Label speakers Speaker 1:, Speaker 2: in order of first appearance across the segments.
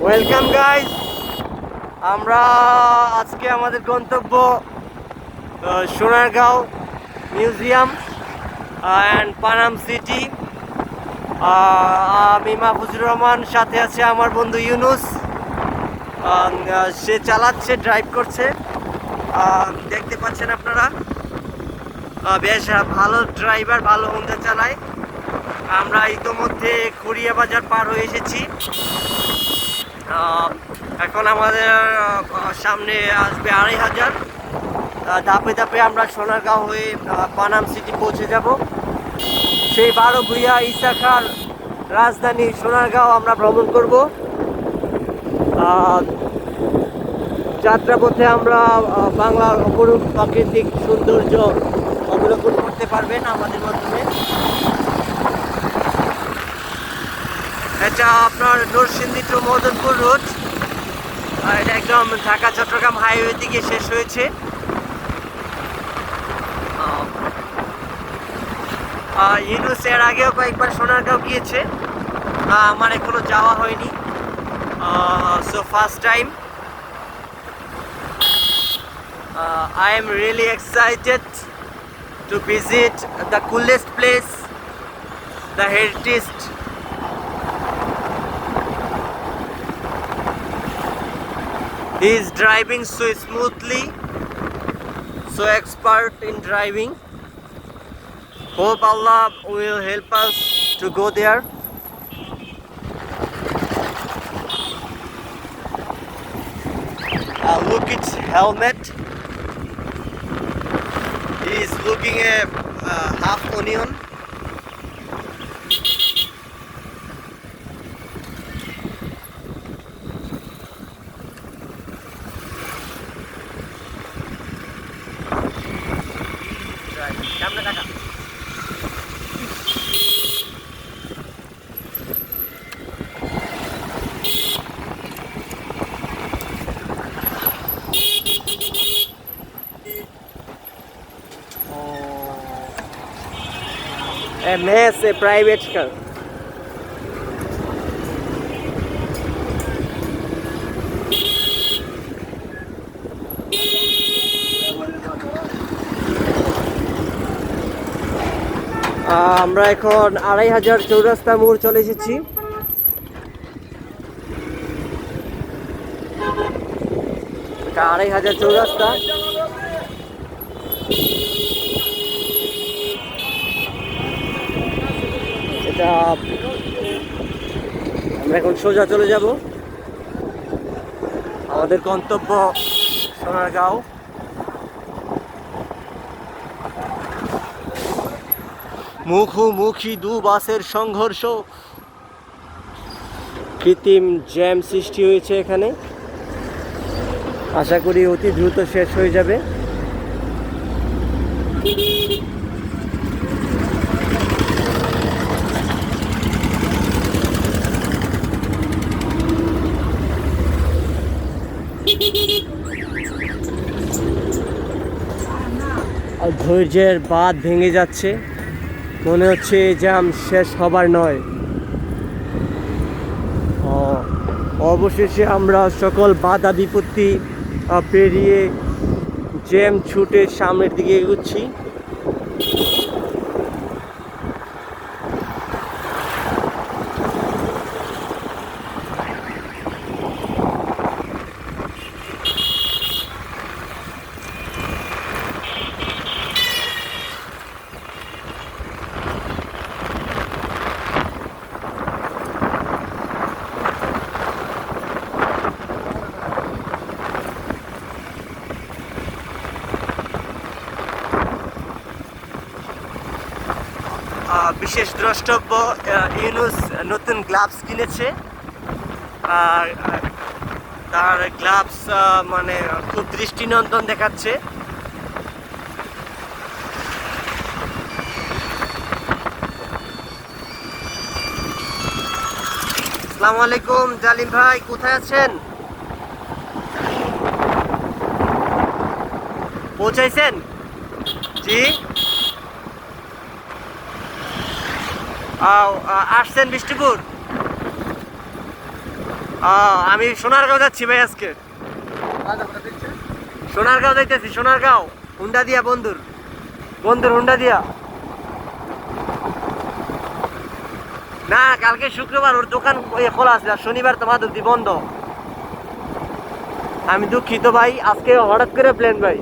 Speaker 1: Welcome guys, আমরা আজকে আমাদের গন্তব্য Sonargaon museum and Panam city. আমি মাহফুজুর রহমান, সাথে আছে আমার বন্ধু ইউনুস। সে চালাচ্ছে, ড্রাইভ করছে, দেখতে পাচ্ছেন আপনারা। বেশ ভালো ড্রাইভার, ভালো হোন্ডা চালায়। আমরা ইতোমধ্যে খুরিয়া বাজার পার হয়ে এসেছি। এখন আমাদের সামনে আসবে 2500। ধাপে ধাপে আমরা সোনারগাঁও হয়ে পানাম সিটি পৌঁছে যাব। সেই 12 ভূঁইয়া ইসাখার রাজধানী সোনারগাঁও আমরা ভ্রমণ করব। যাত্রাপথে আমরা বাংলার অপরূপ প্রাকৃতিক সৌন্দর্য অবলোকন করতে পারবেন আমাদের মাধ্যমে। এটা আপনার নরসিংদী টু মদনপুর রোড। এটা একদম ঢাকা চট্টগ্রাম হাইওয়ে দিকে শেষ হয়েছে। ইউনুস এর আগেও কয়েকবার সোনারগাঁও গিয়েছে, আমার এখনো যাওয়া হয়নি। So first time. I am really excited to visit the coolest place, the heritage. He is driving so smoothly, so expert in driving. Hope Allah will help us to go there. Look its helmet. He is looking a half onion. A mess, a private car. আমরা এখন 2500 চৌরাস্তা মোড় চলে এসেছি। এটা 2500 চৌরাস্তা। এটা আমরা এখন সোজা চলে যাব আমাদের গন্তব্য সোনারগাঁও। মুখোমুখি দু বাসের সংঘর্ষ, কৃত্রিম জ্যাম সৃষ্টি হয়েছে এখানে। আশা করি অতি দ্রুত শেষ হয়ে যাবে। ধৈর্যের বাঁধ ভেঙে যাচ্ছে, মনে হচ্ছে এই জ্যাম শেষ হবার নয়। অবশেষে আমরা সকল বাধা বিপত্তি পেরিয়ে জ্যাম ছুটে সামনের দিকে এগোচ্ছি। বিশেষ দ্রষ্টব্য, ইউনুস নতুন গ্লাভস কিনেছে। তার গ্লাভস মানে খুব দৃষ্টিনন্দন দেখাচ্ছে। আসসালামু আলাইকুম জালিম ভাই, কোথায় আছেন? পৌঁছাইছেন? জি, আসছেন বৃষ্টিপুর। আমি সোনারগাঁও যাচ্ছি ভাই আজকে। সোনারগাঁও যাইতেছি, সোনারগাঁও হুন্ডা দিয়া, বন্ধুর হুন্ডা দিয়া। না কালকে শুক্রবার, ওর দোকান খোলা আছে, শনিবার তো মাধবদী বন্ধ। আমি দুঃখিত ভাই, আজকে হঠাৎ করে প্ল্যান ভাই।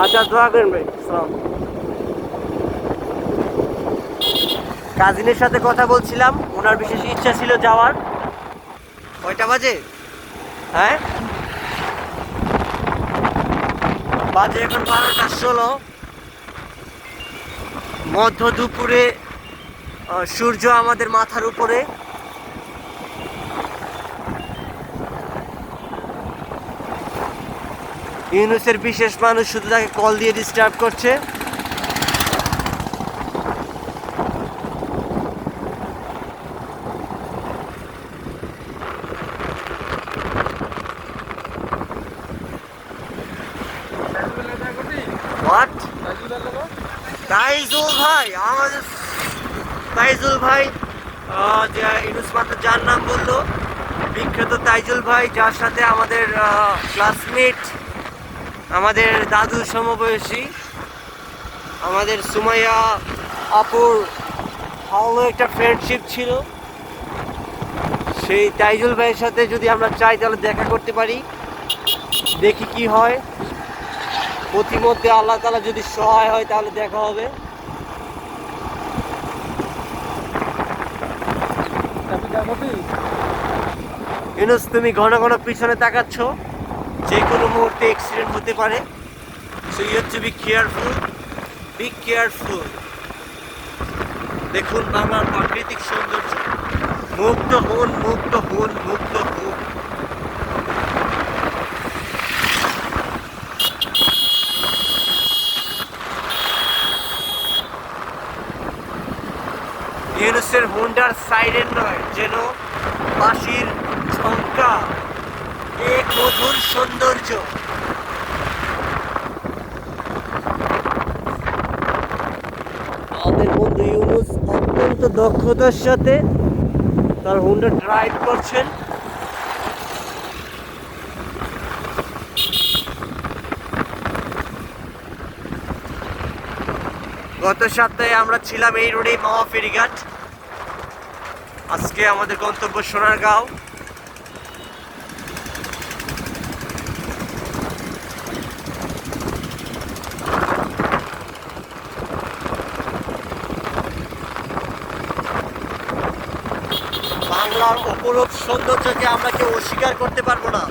Speaker 1: আচ্ছা দোয়া করেন ভাই। কাজিনের সাথে কথা বলছিলাম, ওনার বিশেষ ইচ্ছা ছিল যাওয়ার। কয়টা বাজে? হ্যাঁ বাজে এখন 12:16। মধ্য দুপুরে সূর্য আমাদের মাথার উপরে। ইউনুসের বিশেষ মানুষ শুধু তাকে কল দিয়ে ডিস্টার্ব করছে। হোয়াট? তাইজুল ভাই, আমাদের তাইজুল ভাই, যে ইউনুস মাত্র যার নাম বললো, বিখ্যাত তাইজুল ভাই, যার সাথে আমাদের ক্লাসমেট, আমাদের দাদু সমবয়সী, আমাদের সুমাইয়া আপুর ভালো একটা ফ্রেন্ডশিপ ছিল। সেই তাইজুল ভাইয়ের সাথে যদি আমরা চাই তাহলে দেখা করতে পারি, দেখি কি হয়। প্রতিমধ্যে আল্লাহ তাআলা যদি সহায় হয় তাহলে দেখা হবে। ইউনুস, তুমি ঘন ঘন পিছনে তাকাচ্ছ, যে কোনো মুহূর্তে অ্যাক্সিডেন্ট হতে পারে। So you have to be careful, be careful. দেখুন বাংলার প্রাকৃতিক সৌন্দর্য। মুক্ত হন, মুক্ত হন, মুক্ত হন। ইউনুসের হুন্ডার সাইরেন নয়, যেন বাঁশির ঝঙ্কা, এক মধুর সৌন্দর্য। আমাদের বন্ধু ইউনুস অত্যন্ত দক্ষতার সাথে তার হুন্ডা ড্রাইভ করছেন। গত সপ্তাহে আমরা ছিলাম এই রোডে, মাওয়া ফেরিঘাট। আজকে আমাদের গন্তব্য সোনারগাঁও। বাংলার অপরূপ সৌন্দর্যকে আমরা কেউ অস্বীকার করতে পারবো না।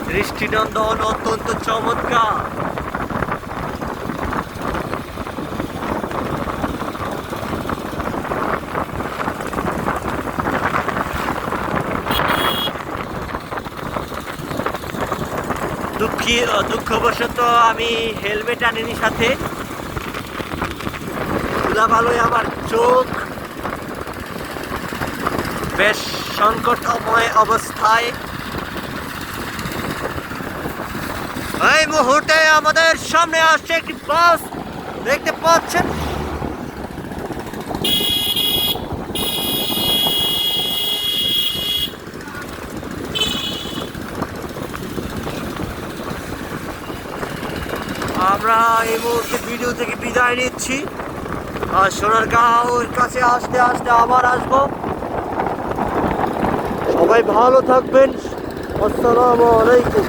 Speaker 1: দৃষ্টিনন্দন, অত্যন্ত চমৎকার। দুঃখবশত আমি হেলমেট আনিনি সাথে। ধুলাবালুয় আমার চোখ বেশ সংকটময় অবস্থায়। এই মুহূর্তে আমাদের সামনে আসছে একটি বাস, দেখতে পাচ্ছেন। আমরা এই মুহূর্তে ভিডিও থেকে বিদায় নিচ্ছি। আর সোনারগাঁওর কাছে আসতে আসতে আবার আসবো। সবাই ভালো থাকবেন। আসসালামু আলাইকুম।